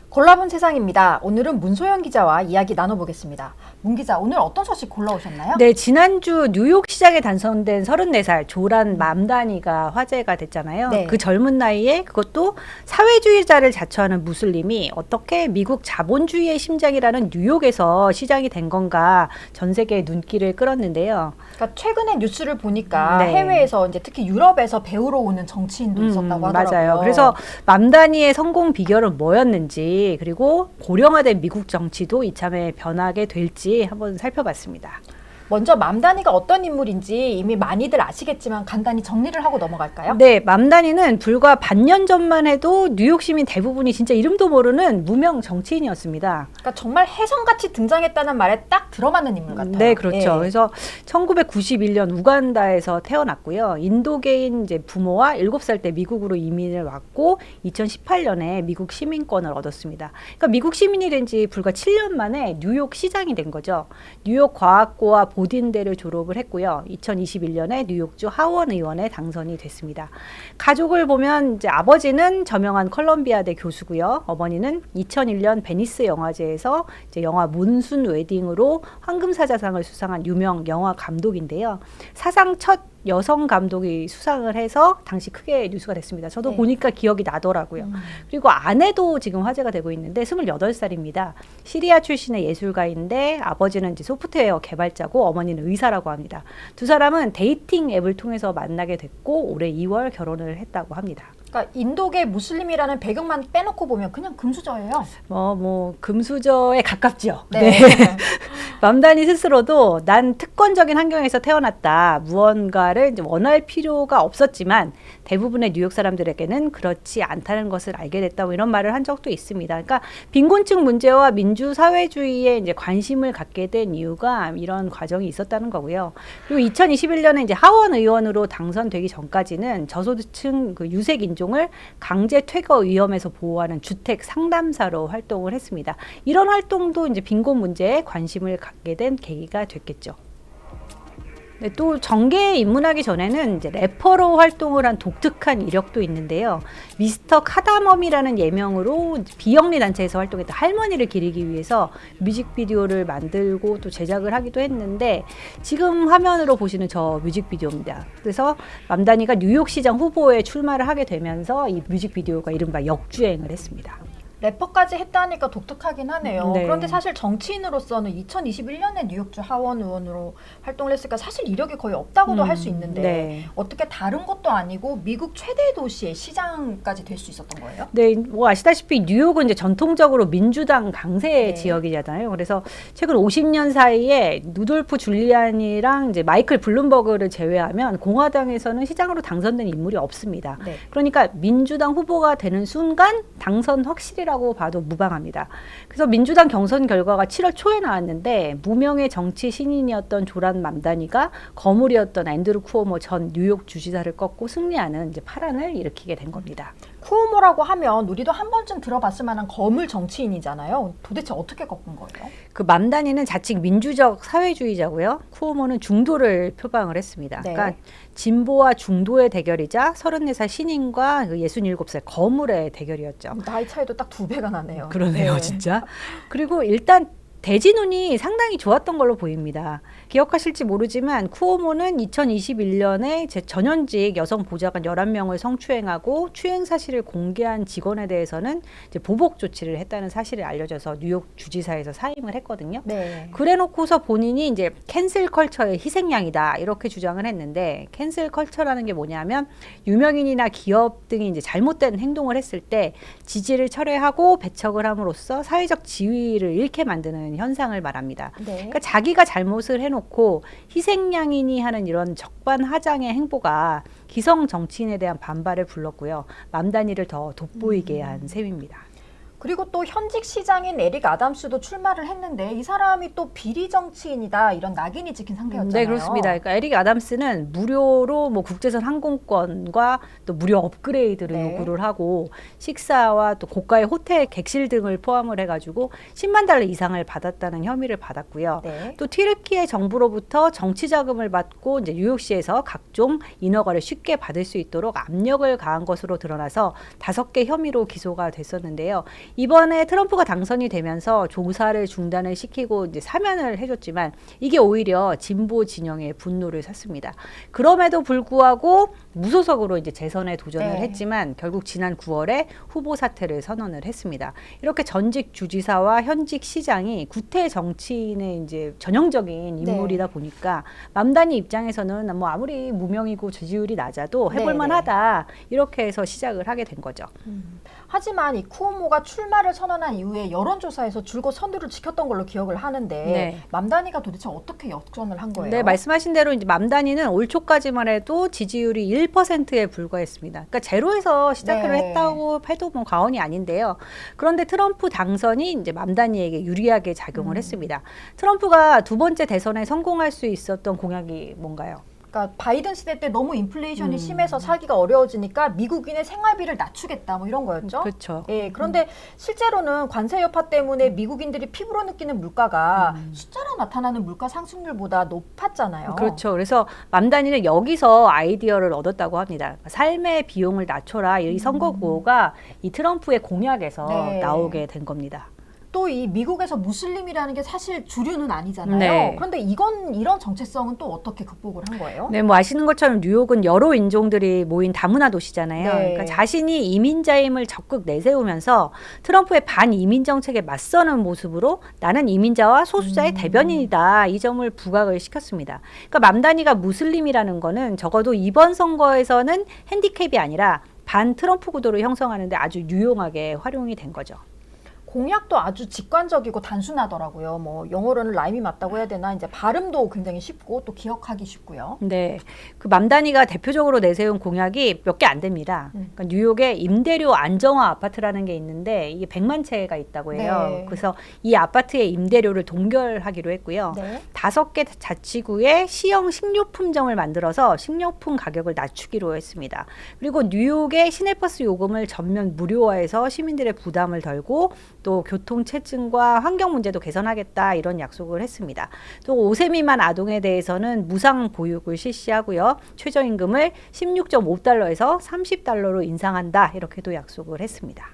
골라본 세상입니다. 오늘은 문소영 기자와 이야기 나눠보겠습니다. 문 기자, 오늘 어떤 소식 골라오셨나요? 네, 지난주 뉴욕 시장에 당선된 34살 조란 맘다니가 화제가 됐잖아요. 네. 그 젊은 나이에 그것도 사회주의자를 자처하는 무슬림이 어떻게 미국 자본주의의 심장이라는 뉴욕에서 시장이 된 건가 전 세계의 눈길을 끌었는데요. 그러니까 최근에 뉴스를 보니까 네. 해외에서 이제 특히 유럽에서 배우러 오는 정치인도 있었다고 하더라고요. 맞아요. 그래서 맘다니의 성공 비결은 뭐였는지, 그리고 고령화된 미국 정치도 이참에 변하게 될지 한번 살펴봤습니다. 먼저 맘다니가 어떤 인물인지 이미 많이들 아시겠지만 간단히 정리를 하고 넘어갈까요? 네, 맘다니는 불과 반년 전만 해도 뉴욕 시민 대부분이 진짜 이름도 모르는 무명 정치인이었습니다. 그러니까 정말 혜성같이 등장했다는 말에 딱 들어맞는 인물 같아요. 네, 그렇죠. 예. 그래서 1991년 우간다에서 태어났고요. 인도계인 이제 부모와 7살 때 미국으로 이민을 왔고 2018년에 미국 시민권을 얻었습니다. 그러니까 미국 시민이 된 지 불과 7년 만에 뉴욕 시장이 된 거죠. 뉴욕 과학고와 보딘대를 졸업을 했고요. 2021년에 뉴욕주 하원 의원에 당선이 됐습니다. 가족을 보면 이제 아버지는 저명한 컬럼비아대 교수고요. 어머니는 2001년 베니스 영화제에서 이제 영화 몬순 웨딩으로 황금사자상을 수상한 유명 영화 감독인데요. 사상 첫 여성 감독이 수상을 해서 당시 크게 뉴스가 됐습니다. 저도 네. 보니까 기억이 나더라고요. 그리고 아내도 지금 화제가 되고 있는데 28살입니다. 시리아 출신의 예술가인데 아버지는 이제 소프트웨어 개발자고 어머니는 의사라고 합니다. 두 사람은 데이팅 앱을 통해서 만나게 됐고 올해 2월 결혼을 했다고 합니다. 그러니까 인도계 무슬림이라는 배경만 빼놓고 보면 그냥 금수저예요. 금수저에 가깝죠. 네. 맘다니 스스로도 난 특권적인 환경에서 태어났다. 무언가를 이제 원할 필요가 없었지만 대부분의 뉴욕 사람들에게는 그렇지 않다는 것을 알게 됐다. 이런 말을 한 적도 있습니다. 그러니까 빈곤층 문제와 민주사회주의에 이제 관심을 갖게 된 이유가 이런 과정이 있었다는 거고요. 그리고 2021년에 이제 하원 의원으로 당선되기 전까지는 저소득층 그 유색 인종을 강제 퇴거 위험에서 보호하는 주택 상담사로 활동을 했습니다. 이런 활동도 이제 빈곤 문제에 관심을 갖게 된 계기가 됐겠죠. 네, 또 정계에 입문하기 전에는 이제 래퍼로 활동을 한 독특한 이력도 있는데요. 미스터 카다멈이라는 예명으로 비영리 단체에서 활동했던 할머니를 기리기 위해서 뮤직비디오를 만들고 또 제작을 하기도 했는데 지금 화면으로 보시는 저 뮤직비디오입니다. 그래서 맘다니가 뉴욕시장 후보에 출마를 하게 되면서 이 뮤직비디오가 이른바 역주행을 했습니다. 래퍼까지 했다니까 독특하긴 하네요. 네. 그런데 사실 정치인으로서는 2021년에 뉴욕주 하원 의원으로 활동을 했으니까 사실 이력이 거의 없다고도 할 수 있는데 네. 어떻게 다른 것도 아니고 미국 최대 도시의 시장까지 될 수 있었던 거예요? 네, 뭐 아시다시피 뉴욕은 이제 전통적으로 민주당 강세 네. 지역이잖아요. 그래서 최근 50년 사이에 누돌프 줄리안이랑 이제 마이클 블룸버그를 제외하면 공화당에서는 시장으로 당선된 인물이 없습니다. 네. 그러니까 민주당 후보가 되는 순간 당선 확실이라고 봐도 무방합니다. 그래서 민주당 경선 결과가 7월 초에 나왔는데 무명의 정치 신인이었던 조란 맘다니가 거물이었던 앤드루 쿠오모 전 뉴욕 주지사를 꺾고 승리하는 이제 파란을 일으키게 된 겁니다. 쿠오모라고 하면 우리도 한 번쯤 들어봤을 만한 거물 정치인이잖아요. 도대체 어떻게 꺾은 거예요? 그 맘다니는 자칭 민주적 사회주의자고요. 쿠오모는 중도를 표방을 했습니다. 네. 그러니까 진보와 중도의 대결이자 34살 신인과 그 67살 거물의 대결이었죠. 나이 차이도 딱 2배가 나네요. 그러네요, 네. 진짜. 그리고 일단 대진운이 상당히 좋았던 걸로 보입니다. 기억하실지 모르지만 쿠오모는 2021년에 제 전현직 여성 보좌관 11명을 성추행하고 추행 사실을 공개한 직원에 대해서는 이제 보복 조치를 했다는 사실이 알려져서 뉴욕 주지사에서 사임을 했거든요. 네. 그래놓고서 본인이 이제 캔슬 컬처의 희생양이다 이렇게 주장을 했는데 캔슬 컬처라는 게 뭐냐면 유명인이나 기업 등이 이제 잘못된 행동을 했을 때 지지를 철회하고 배척을 함으로써 사회적 지위를 잃게 만드는 현상을 말합니다. 네. 그러니까 자기가 잘못을 해놓고 희생양이니 하는 이런 적반하장의 행보가 기성 정치인에 대한 반발을 불렀고요. 맘다니를 더 돋보이게 한 셈입니다. 그리고 또 현직 시장인 에릭 아담스도 출마를 했는데 이 사람이 또 비리 정치인이다 이런 낙인이 찍힌 상태였잖아요. 네, 그렇습니다. 그러니까 에릭 아담스는 무료로 뭐 국제선 항공권과 또 무료 업그레이드를 네. 요구를 하고 식사와 또 고가의 호텔 객실 등을 포함을 해가지고 10만 달러 이상을 받았다는 혐의를 받았고요. 네. 또 튀르키예 정부로부터 정치 자금을 받고 이제 뉴욕시에서 각종 인허가를 쉽게 받을 수 있도록 압력을 가한 것으로 드러나서 5개 혐의로 기소가 됐었는데요. 이번에 트럼프가 당선이 되면서 조사를 중단을 시키고 이제 사면을 해줬지만 이게 오히려 진보 진영의 분노를 샀습니다. 그럼에도 불구하고 무소속으로 이제 재선에 도전을 네. 했지만 결국 지난 9월에 후보 사퇴를 선언을 했습니다. 이렇게 전직 주지사와 현직 시장이 구태 정치인의 이제 전형적인 인물이다 보니까 맘다니 입장에서는 뭐 아무리 무명이고 지지율이 낮아도 해볼 네, 만하다 이렇게 해서 시작을 하게 된 거죠. 하지만 이 쿠오모가 출마를 선언한 이후에 여론조사에서 줄곧 선두를 지켰던 걸로 기억을 하는데 네. 맘다니가 도대체 어떻게 역전을 한 거예요? 네, 말씀하신 대로 이제 맘다니는 올 초까지만 해도 지지율이 1%에 불과했습니다. 그러니까 제로에서 시작을 네. 했다고 해도 뭐 과언이 아닌데요. 그런데 트럼프 당선이 이제 맘다니에게 유리하게 작용을 했습니다. 트럼프가 두 번째 대선에 성공할 수 있었던 공약이 뭔가요? 그러니까 바이든 시대 때 너무 인플레이션이 심해서 살기가 어려워지니까 미국인의 생활비를 낮추겠다 뭐 이런 거였죠. 그렇죠. 예, 그런데 실제로는 관세 여파 때문에 미국인들이 피부로 느끼는 물가가 숫자로 나타나는 물가 상승률보다 높았잖아요. 그렇죠. 그래서 맘다니는 여기서 아이디어를 얻었다고 합니다. 삶의 비용을 낮춰라 이 선거 구호가 이 트럼프의 공약에서 네. 나오게 된 겁니다. 또 이 미국에서 무슬림이라는 게 사실 주류는 아니잖아요. 네. 그런데 이런 정체성은 또 어떻게 극복을 한 거예요? 네, 뭐 아시는 것처럼 뉴욕은 여러 인종들이 모인 다문화 도시잖아요. 네. 그러니까 자신이 이민자임을 적극 내세우면서 트럼프의 반이민 정책에 맞서는 모습으로 나는 이민자와 소수자의 대변인이다. 이 점을 부각을 시켰습니다. 그러니까 맘다니가 무슬림이라는 거는 적어도 이번 선거에서는 핸디캡이 아니라 반 트럼프 구도를 형성하는데 아주 유용하게 활용이 된 거죠. 공약도 아주 직관적이고 단순하더라고요. 뭐 영어로는 라임이 맞다고 해야 되나 이제 발음도 굉장히 쉽고 또 기억하기 쉽고요. 네, 그 맘다니가 대표적으로 내세운 공약이 몇 개 안 됩니다. 그러니까 뉴욕에 임대료 안정화 아파트라는 게 있는데 이게 100만 채가 있다고 해요. 네. 그래서 이 아파트의 임대료를 동결하기로 했고요. 네. 5개 자치구에 시형 식료품점을 만들어서 식료품 가격을 낮추기로 했습니다. 그리고 뉴욕의 시내버스 요금을 전면 무료화해서 시민들의 부담을 덜고 또 교통체증과 환경 문제도 개선하겠다 이런 약속을 했습니다. 또 5세 미만 아동에 대해서는 무상 보육을 실시하고요. 최저임금을 16.5달러에서 30달러로 인상한다 이렇게도 약속을 했습니다.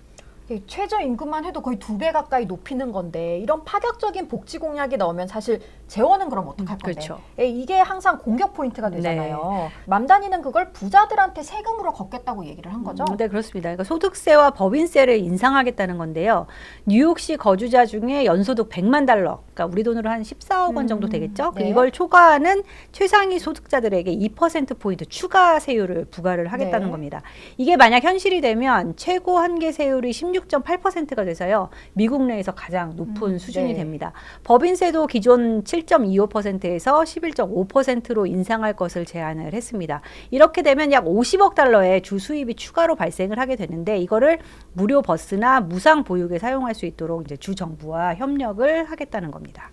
최저임금만 해도 거의 2배 가까이 높이는 건데 이런 파격적인 복지 공약이 나오면 사실 재원은 그럼 어떡할 건데 그렇죠. 이게 항상 공격 포인트가 되잖아요. 맘다니는 그걸 부자들한테 세금으로 걷겠다고 얘기를 한 거죠. 네, 그렇습니다. 그러니까 소득세와 법인세를 인상하겠다는 건데요. 뉴욕시 거주자 중에 연소득 100만 달러, 그러니까 우리 돈으로 한 14억 원 정도 되겠죠. 네. 이걸 초과하는 최상위 소득자들에게 2%포인트 추가 세율을 부과를 하겠다는 네. 겁니다. 겁니다. 이게 만약 현실이 되면 최고 한계 세율이 16.8%가 돼서요. 미국 내에서 가장 높은 수준이 네. 됩니다. 법인세도 기존 7.25%에서 11.5%로 인상할 것을 제안을 했습니다. 이렇게 되면 약 50억 달러의 주 수입이 추가로 발생을 하게 되는데 이거를 무료 버스나 무상 보육에 사용할 수 있도록 이제 주 정부와 협력을 하겠다는 겁니다.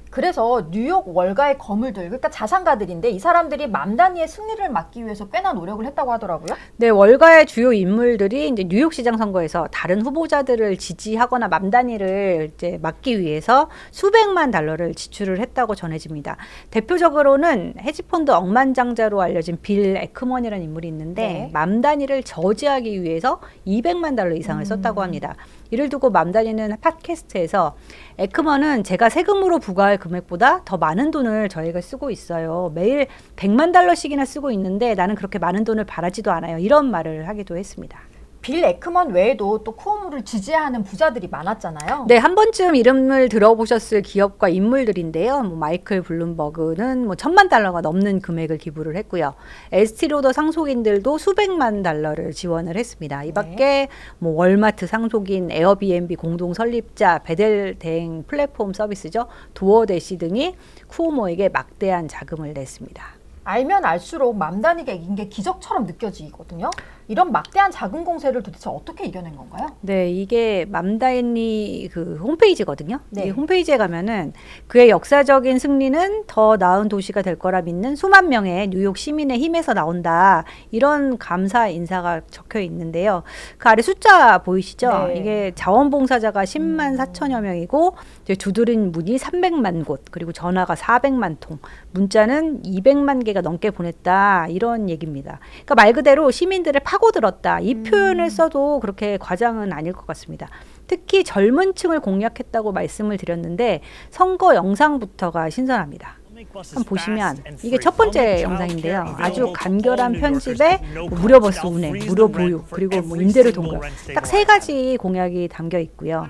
그래서 뉴욕 월가의 거물들, 그러니까 자산가들인데 이 사람들이 맘다니의 승리를 막기 위해서 꽤나 노력을 했다고 하더라고요. 네, 월가의 주요 인물들이 이제 뉴욕 시장 선거에서 다른 후보자들을 지지하거나 맘다니를 이제 막기 위해서 수백만 달러를 지출을 했다고 전해집니다. 대표적으로는 헤지펀드 억만장자로 알려진 빌 에크먼이라는 인물이 있는데 네. 맘다니를 저지하기 위해서 200만 달러 이상을 썼다고 합니다. 이를 두고 맘다니는 팟캐스트에서 에크먼은 제가 세금으로 부과할 금액보다 더 많은 돈을 저희가 쓰고 있어요. 매일 100만 달러씩이나 쓰고 있는데 나는 그렇게 많은 돈을 바라지도 않아요. 이런 말을 하기도 했습니다. 빌 에크먼 외에도 또 쿠오모를 지지하는 부자들이 많았잖아요. 네, 한 번쯤 이름을 들어보셨을 기업과 인물들인데요. 뭐 마이클 블룸버그는 뭐 1,000만 달러가 넘는 금액을 기부를 했고요. 에스티로더 상속인들도 수백만 달러를 지원을 했습니다. 이 밖에 뭐 월마트 상속인, 에어비앤비 공동 설립자, 베델 대행 플랫폼 서비스죠. 도어대시 등이 쿠오모에게 막대한 자금을 냈습니다. 알면 알수록 맘다니가 이긴 게 기적처럼 느껴지거든요. 이런 막대한 자금 공세를 도대체 어떻게 이겨낸 건가요? 네, 이게 맘다니 그 홈페이지거든요. 네. 이 홈페이지에 가면은 그의 역사적인 승리는 더 나은 도시가 될 거라 믿는 수만 명의 뉴욕 시민의 힘에서 나온다. 이런 감사 인사가 적혀 있는데요. 그 아래 숫자 보이시죠? 네. 이게 자원봉사자가 10만 4천여 명이고 이제 두드린 문이 300만 곳, 그리고 전화가 400만 통, 문자는 200만 개가 넘게 보냈다. 이런 얘기입니다. 그러니까 말 그대로 시민들을 파고들었다. 이 표현을 써도 그렇게 과장은 아닐 것 같습니다. 특히 젊은 층을 공략했다고 말씀을 드렸는데 선거 영상부터가 신선합니다. 한번 보시면 이게 첫 번째 영상인데요. 아주 간결한 편집에 무료 버스 운행, 무료 보육, 그리고 임대료 동결, 딱 3가지 공약이 담겨 있고요.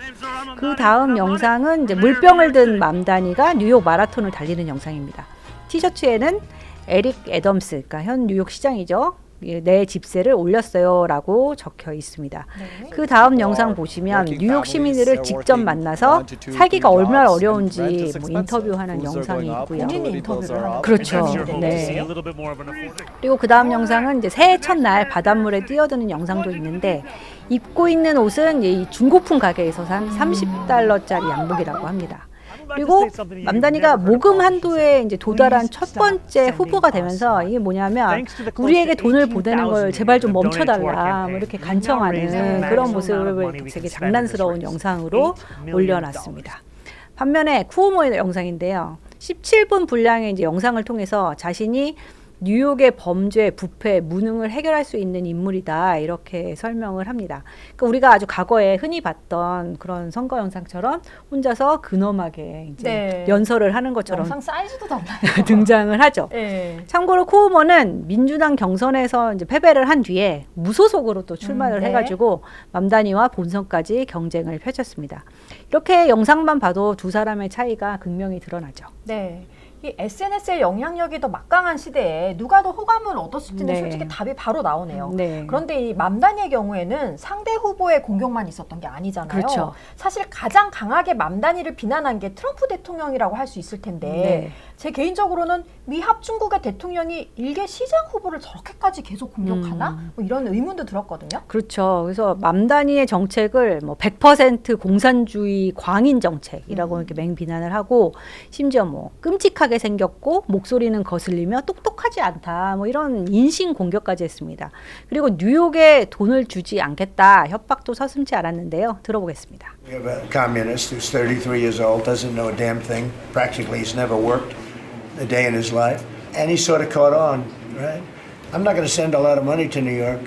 그 다음 영상은 이제 물병을 든 맘다니가 뉴욕 마라톤을 달리는 영상입니다. 티셔츠에는 에릭 애덤스, 그러니까 현 뉴욕 시장이죠. 내 집세를 올렸어요라고 적혀 있습니다. 네. 그 다음 영상 보시면 뉴욕 시민들을 직접 만나서 살기가 얼마나 어려운지 뭐 인터뷰하는 영상이 있고요. 본인이 인터뷰를 하는 그렇죠. 거죠. 네. 그리고 그 다음 영상은 이제 새해 첫날 바닷물에 뛰어드는 영상도 있는데 입고 있는 옷은 이 중고품 가게에서 산 30달러짜리 양복이라고 합니다. 그리고 맘다니가 모금 한도에 이제 도달한 첫 번째 후보가 되면서 이게 뭐냐면 우리에게 돈을 보내는 걸 제발 좀 멈춰달라 뭐 이렇게 간청하는 그런 모습을 되게 장난스러운 영상으로 올려놨습니다. 반면에 쿠오모의 영상인데요. 17분 분량의 이제 영상을 통해서 자신이 뉴욕의 범죄, 부패, 무능을 해결할 수 있는 인물이다 이렇게 설명을 합니다. 그러니까 우리가 아주 과거에 흔히 봤던 그런 선거 영상처럼 혼자서 근엄하게 이제 네. 연설을 하는 것처럼 영상 사이즈도 달라요. 등장을 하죠. 네. 참고로 쿠오모는 민주당 경선에서 이제 패배를 한 뒤에 무소속으로 또 출마를 네. 해가지고 맘다니와 본선까지 경쟁을 펼쳤습니다. 이렇게 영상만 봐도 두 사람의 차이가 극명히 드러나죠. 네. 이 SNS의 영향력이 더 막강한 시대에 누가 더 호감을 얻었을지는 네. 솔직히 답이 바로 나오네요. 네. 그런데 이 맘다니의 경우에는 상대 후보의 공격만 있었던 게 아니잖아요. 그렇죠. 사실 가장 강하게 맘다니를 비난한 게 트럼프 대통령이라고 할 수 있을 텐데 네. 제 개인적으로는 미 합중국의 대통령이 일개 시장 후보를 저렇게까지 계속 공격하나? 뭐 이런 의문도 들었거든요. 그렇죠. 그래서 맘다니의 정책을 뭐 100% 공산주의 광인 정책이라고 이렇게 맹비난을 하고 심지어 뭐 끔찍하게 생겼고 목소리는 거슬리며 똑똑하지 않다. 뭐 이런 인신 공격까지 했습니다. 그리고 뉴욕에 돈을 주지 않겠다. 협박도 서슴지 않았는데요. 들어보겠습니다. We have a communist who's 33 years old, doesn't know a damn thing. Practically, he's never worked a day in his life. And he sort of caught on, right? I'm not going to send a lot of money to New York.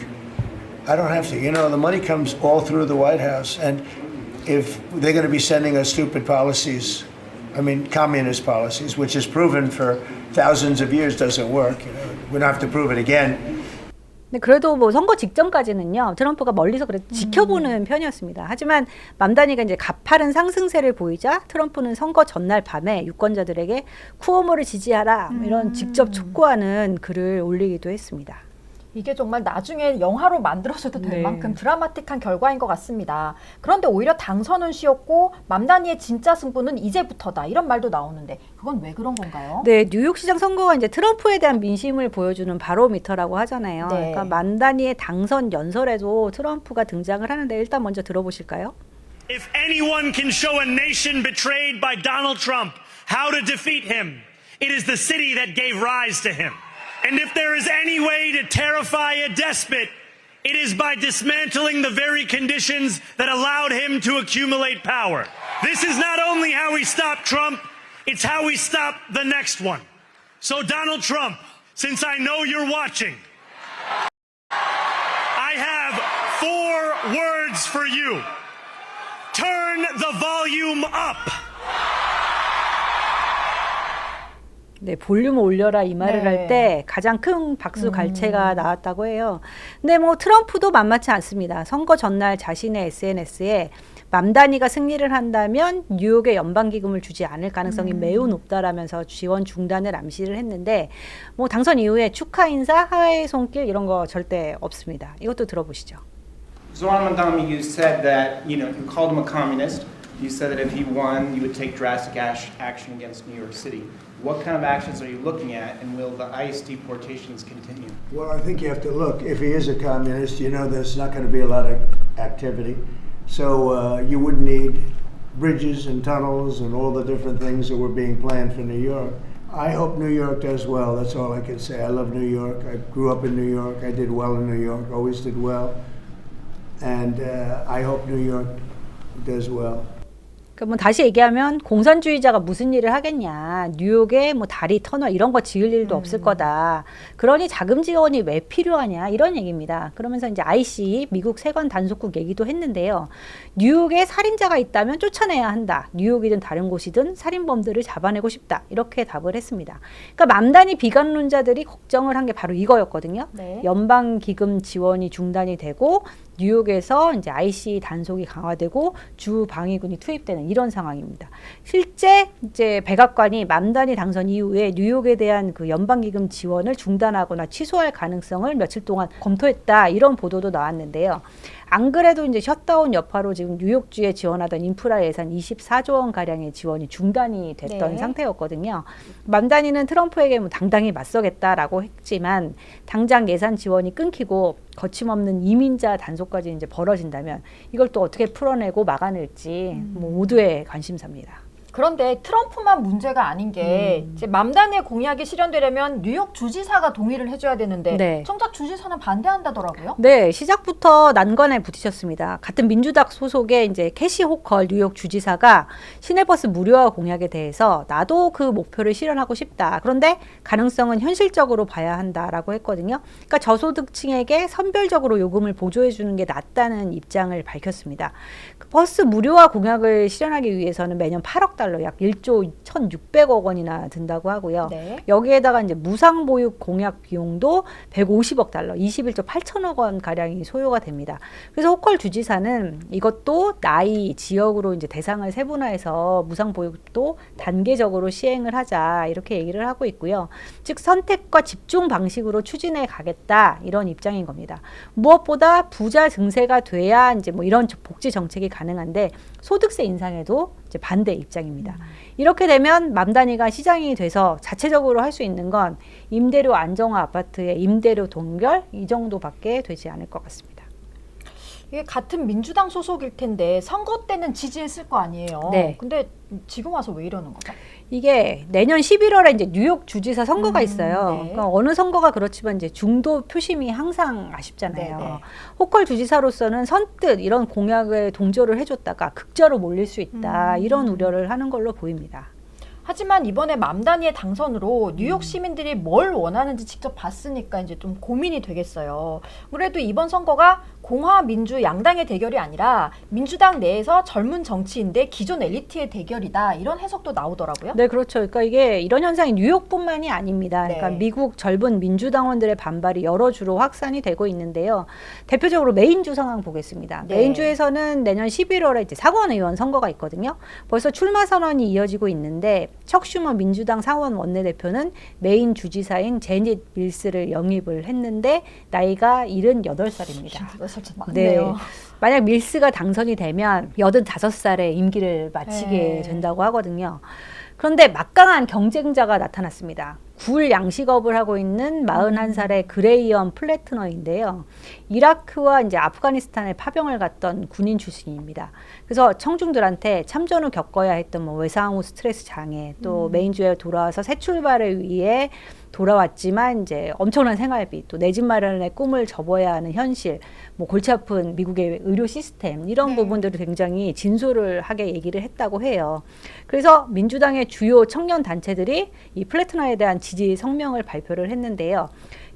I don't have to. You know, the money comes all through the White House. And if they're going to be sending us stupid policies, I mean, communist policies, which is proven for thousands of years doesn't work, you know, we don't have to prove it again. 근데 그래도 뭐 선거 직전까지는요, 트럼프가 멀리서 그래도 지켜보는 편이었습니다. 하지만 맘다니가 이제 가파른 상승세를 보이자 트럼프는 선거 전날 밤에 유권자들에게 쿠오모를 지지하라 뭐 이런 직접 촉구하는 글을 올리기도 했습니다. 이게 정말 나중에 영화로 만들어져도 될 네. 만큼 드라마틱한 결과인 것 같습니다. 그런데 오히려 당선은 쉬웠고 맘다니의 진짜 승부는 이제부터다 이런 말도 나오는데 그건 왜 그런 건가요? 네, 뉴욕시장 선거가 이제 트럼프에 대한 민심을 보여주는 바로미터라고 하잖아요. 네. 그러니까 맘다니의 당선 연설에도 트럼프가 등장을 하는데 일단 먼저 들어보실까요? If anyone can show a nation betrayed by Donald Trump how to defeat him, it is the city that gave rise to him. And if there is any way to terrify a despot, it is by dismantling the very conditions that allowed him to accumulate power. This is not only how we stop Trump, it's how we stop the next one. So Donald Trump, since I know you're watching, I have 4 words for you. Turn the volume up. 네, 볼륨을 올려라 이 말을 네. 할 때 가장 큰 박수 갈채가 나왔다고 해요. 근데 뭐 트럼프도 만만치 않습니다. 선거 전날 자신의 SNS에 맘다니가 승리를 한다면 뉴욕에 연방기금을 주지 않을 가능성이 매우 높다라면서 지원 중단을 암시를 했는데 뭐 당선 이후에 축하 인사, 하회의 손길 이런 거 절대 없습니다. 이것도 들어보시죠. Zoran Mandami, you said that, you called him a communist. You said that if he won, you would take drastic action against New York City. what kind of actions are you looking at, and will the ICE deportations continue? Well, I think you have to look. If he is a communist, you know there's not going to be a lot of activity. So you wouldn't need bridges and tunnels and all the different things that were being planned for New York. I hope New York does well. That's all I can say. I love New York. I grew up in New York. I did well in New York, always did well. And I hope New York does well. 그러니까 뭐 다시 얘기하면 공산주의자가 무슨 일을 하겠냐. 뉴욕에 뭐 다리, 터널 이런 거 지을 일도 없을 거다. 그러니 자금 지원이 왜 필요하냐 이런 얘기입니다. 그러면서 이제 IC 미국 세관 단속국 얘기도 했는데요. 뉴욕에 살인자가 있다면 쫓아내야 한다. 뉴욕이든 다른 곳이든 살인범들을 잡아내고 싶다. 이렇게 답을 했습니다. 그러니까 맘다니 비관론자들이 걱정을 한 게 바로 이거였거든요. 네. 연방 기금 지원이 중단이 되고 뉴욕에서 이제 IC 단속이 강화되고 주 방위군이 투입되는 이런 상황입니다. 실제 이제 백악관이 맘다니 당선 이후에 뉴욕에 대한 그 연방기금 지원을 중단하거나 취소할 가능성을 며칠 동안 검토했다 이런 보도도 나왔는데요. 안 그래도 이제 셧다운 여파로 지금 뉴욕주에 지원하던 인프라 예산 24조 원 가량의 지원이 중단이 됐던 네. 상태였거든요. 맘다니는 트럼프에게 뭐 당당히 맞서겠다라고 했지만 당장 예산 지원이 끊기고 거침없는 이민자 단속까지 이제 벌어진다면 이걸 또 어떻게 풀어내고 막아낼지 뭐 모두의 관심사입니다. 그런데 트럼프만 문제가 아닌 게 이제 맘다니의 공약이 실현되려면 뉴욕 주지사가 동의를 해줘야 되는데 네. 정작 주지사는 반대한다더라고요. 네, 시작부터 난관에 부딪혔습니다. 같은 민주당 소속의 이제 캐시 호컬 뉴욕 주지사가 시내버스 무료화 공약에 대해서 나도 그 목표를 실현하고 싶다. 그런데 가능성은 현실적으로 봐야 한다라고 했거든요. 그러니까 저소득층에게 선별적으로 요금을 보조해 주는 게 낫다는 입장을 밝혔습니다. 그 버스 무료화 공약을 실현하기 위해서는 매년 8억 달러, 약 1조 1,600억 원이나 든다고 하고요. 네. 여기에다가 이제 무상 보육 공약 비용도 150억 달러, 21조 8천억 원 가량이 소요가 됩니다. 그래서 호컬 주지사는 이것도 나이, 지역으로 이제 대상을 세분화해서 무상 보육도 단계적으로 시행을 하자 이렇게 얘기를 하고 있고요. 즉 선택과 집중 방식으로 추진해 가겠다 이런 입장인 겁니다. 무엇보다 부자 증세가 돼야 이제 뭐 이런 복지 정책이 가능한데 소득세 인상에도 이제 반대 입장입니다. 이렇게 되면 맘다니가 시장이 돼서 자체적으로 할 수 있는 건 임대료 안정화 아파트의 임대료 동결 이 정도밖에 되지 않을 것 같습니다. 이게 같은 민주당 소속일 텐데 선거 때는 지지했을 거 아니에요. 네. 근데 지금 와서 왜 이러는 거죠? 이게 내년 11월에 이제 뉴욕 주지사 선거가 있어요. 네. 그러니까 어느 선거가 그렇지만 이제 중도 표심이 항상 아쉽잖아요. 네, 네. 호컬 주지사로서는 선뜻 이런 공약에 동조를 해줬다가 극저로 몰릴 수 있다 이런 우려를 하는 걸로 보입니다. 하지만 이번에 맘다니의 당선으로 뉴욕 시민들이 뭘 원하는지 직접 봤으니까 이제 좀 고민이 되겠어요. 그래도 이번 선거가 공화, 민주 양당의 대결이 아니라 민주당 내에서 젊은 정치인대 기존 엘리트의 대결이다 이런 해석도 나오더라고요. 네, 그렇죠. 그러니까 이게 이런 현상이 뉴욕뿐만이 아닙니다. 그러니까 네. 미국 젊은 민주당원들의 반발이 여러 주로 확산이 되고 있는데요. 대표적으로 메인주 상황 보겠습니다. 네. 메인주에서는 내년 11월에 이제 상원의원 선거가 있거든요. 벌써 출마 선언이 이어지고 있는데 척 슈머 민주당 상원 원내대표는 메인 주지사인 제닛 밀스를 영입을 했는데 나이가 78살입니다. 살짝 네. 많네요. 만약 밀스가 당선이 되면 85살에 임기를 마치게 네. 된다고 하거든요. 그런데 막강한 경쟁자가 나타났습니다. 굴 양식업을 하고 있는 41살의 그레이엄 플래트너인데요. 이라크와 이제 아프가니스탄에 파병을 갔던 군인 출신입니다. 그래서 청중들한테 참전 후 겪어야 했던 뭐 외상 후 스트레스 장애, 또 메인주에 돌아와서 새 출발을 위해 돌아왔지만 이제 엄청난 생활비, 또 내 집 마련의 꿈을 접어야 하는 현실, 뭐 골치 아픈 미국의 의료 시스템 이런 부분들을 굉장히 진솔을 하게 얘기를 했다고 해요. 그래서 민주당의 주요 청년 단체들이 이 플래트너에 대한 지지 성명을 발표를 했는데요.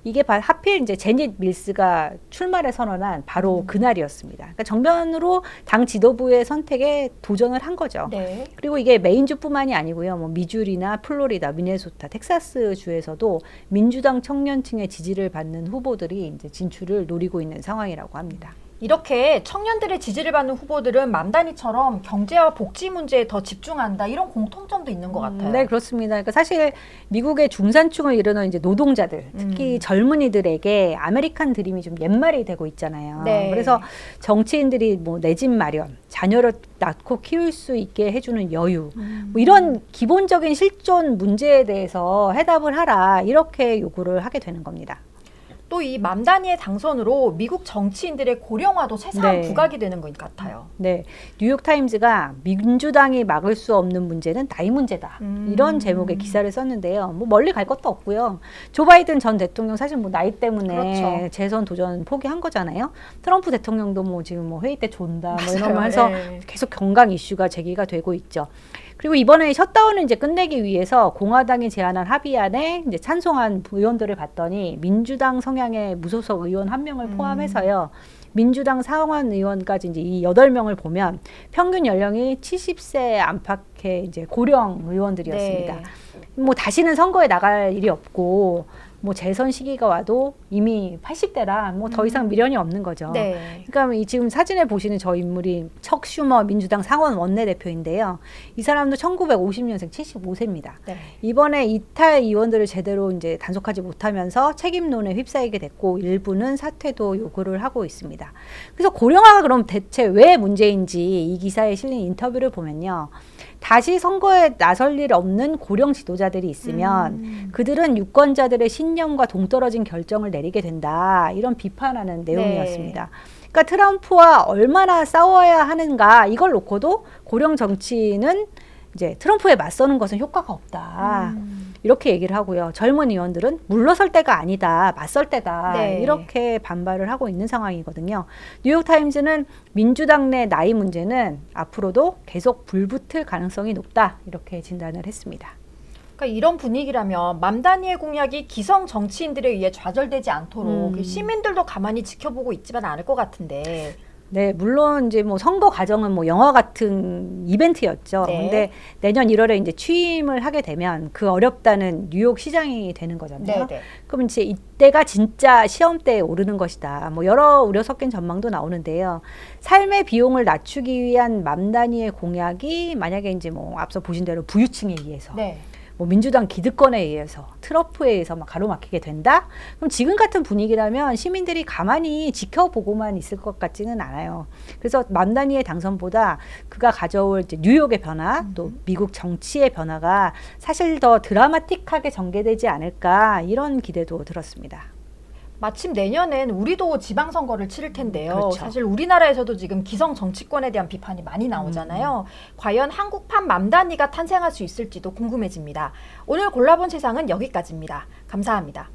이게 하필 이제 제닛 밀스가 출마를 선언한 바로 그날이었습니다. 그러니까 정면으로 당 지도부의 선택에 도전을 한 거죠. 네. 그리고 이게 메인주뿐만이 아니고요. 뭐 미주리나 플로리다, 미네소타, 텍사스 주에서도 민주당 청년층의 지지를 받는 후보들이 이제 진출을 노리고 있는 상황이라고 합니다. 이렇게 청년들의 지지를 받는 후보들은 맘다니처럼 경제와 복지 문제에 더 집중한다 이런 공통점도 있는 것 같아요. 네, 그렇습니다. 그러니까 사실 미국의 중산층을 이루는 이제 노동자들, 특히 젊은이들에게 아메리칸 드림이 좀 옛말이 되고 있잖아요. 네. 그래서 정치인들이 뭐 내 집 마련, 자녀를 낳고 키울 수 있게 해주는 여유, 뭐 이런 기본적인 실존 문제에 대해서 해답을 하라 이렇게 요구를 하게 되는 겁니다. 또 이 맘다니의 당선으로 미국 정치인들의 고령화도 새삼 네. 부각이 되는 것 같아요. 네, 뉴욕타임즈가 민주당이 막을 수 없는 문제는 나이 문제다. 이런 제목의 기사를 썼는데요. 뭐 멀리 갈 것도 없고요. 조 바이든 전 대통령 사실 뭐 나이 때문에 그렇죠. 재선 도전 포기한 거잖아요. 트럼프 대통령도 뭐 지금 뭐 회의 때 존다 뭐 맞아요. 이러면서 네. 계속 건강 이슈가 제기가 되고 있죠. 그리고 이번에 셧다운을 이제 끝내기 위해서 공화당이 제안한 합의안에 이제 찬성한 의원들을 봤더니 민주당 성향의 무소속 의원 1명을 포함해서요. 민주당 상원 의원까지 이제 이 8명을 보면 평균 연령이 70세 안팎의 이제 고령 의원들이었습니다. 네. 뭐 다시는 선거에 나갈 일이 없고 뭐 재선 시기가 와도 이미 80대라 뭐 더 이상 미련이 없는 거죠. 네. 그러니까 이 지금 사진에 보시는 저 인물이 척 슈머 민주당 상원 원내대표인데요. 이 사람도 1950년생 75세입니다. 네. 이번에 이탈 의원들을 제대로 이제 단속하지 못하면서 책임론에 휩싸이게 됐고 일부는 사퇴도 요구를 하고 있습니다. 그래서 고령화가 그럼 대체 왜 문제인지 이 기사에 실린 인터뷰를 보면요. 다시 선거에 나설 일 없는 고령 지도자들이 있으면 그들은 유권자들의 신념과 동떨어진 결정을 내리게 된다. 이런 비판하는 내용이었습니다. 그러니까 트럼프와 얼마나 싸워야 하는가 이걸 놓고도 고령 정치인은 이제 트럼프에 맞서는 것은 효과가 없다. 이렇게 얘기를 하고요. 젊은 의원들은 물러설 때가 아니다. 맞설 때다. 네. 이렇게 반발을 하고 있는 상황이거든요. 뉴욕타임즈는 민주당 내 나이 문제는 앞으로도 계속 불붙을 가능성이 높다. 이렇게 진단을 했습니다. 그러니까 이런 분위기라면 맘다니의 공약이 기성 정치인들에 의해 좌절되지 않도록 시민들도 가만히 지켜보고 있지만 않을 것 같은데. 네, 물론 이제 뭐 선거 과정은 뭐 영화 같은 이벤트였죠. 네. 근데 내년 1월에 이제 취임을 하게 되면 그 어렵다는 뉴욕 시장이 되는 거잖아요. 네. 그럼 이제 이때가 진짜 시험대에 오르는 것이다. 뭐 여러 우려 섞인 전망도 나오는데요. 삶의 비용을 낮추기 위한 맘다니의 공약이 만약에 이제 뭐 앞서 보신 대로 부유층에 의해서 네. 뭐 민주당 기득권에 의해서 트럼프에 의해서 막 가로막히게 된다? 그럼 지금 같은 분위기라면 시민들이 가만히 지켜보고만 있을 것 같지는 않아요. 그래서 맘다니의 당선보다 그가 가져올 이제 뉴욕의 변화, 또 미국 정치의 변화가 사실 더 드라마틱하게 전개되지 않을까 이런 기대도 들었습니다. 마침 내년엔 우리도 지방선거를 치를 텐데요. 그렇죠. 사실 우리나라에서도 지금 기성 정치권에 대한 비판이 많이 나오잖아요. 과연 한국판 맘다니가 탄생할 수 있을지도 궁금해집니다. 오늘 골라본 세상은 여기까지입니다. 감사합니다.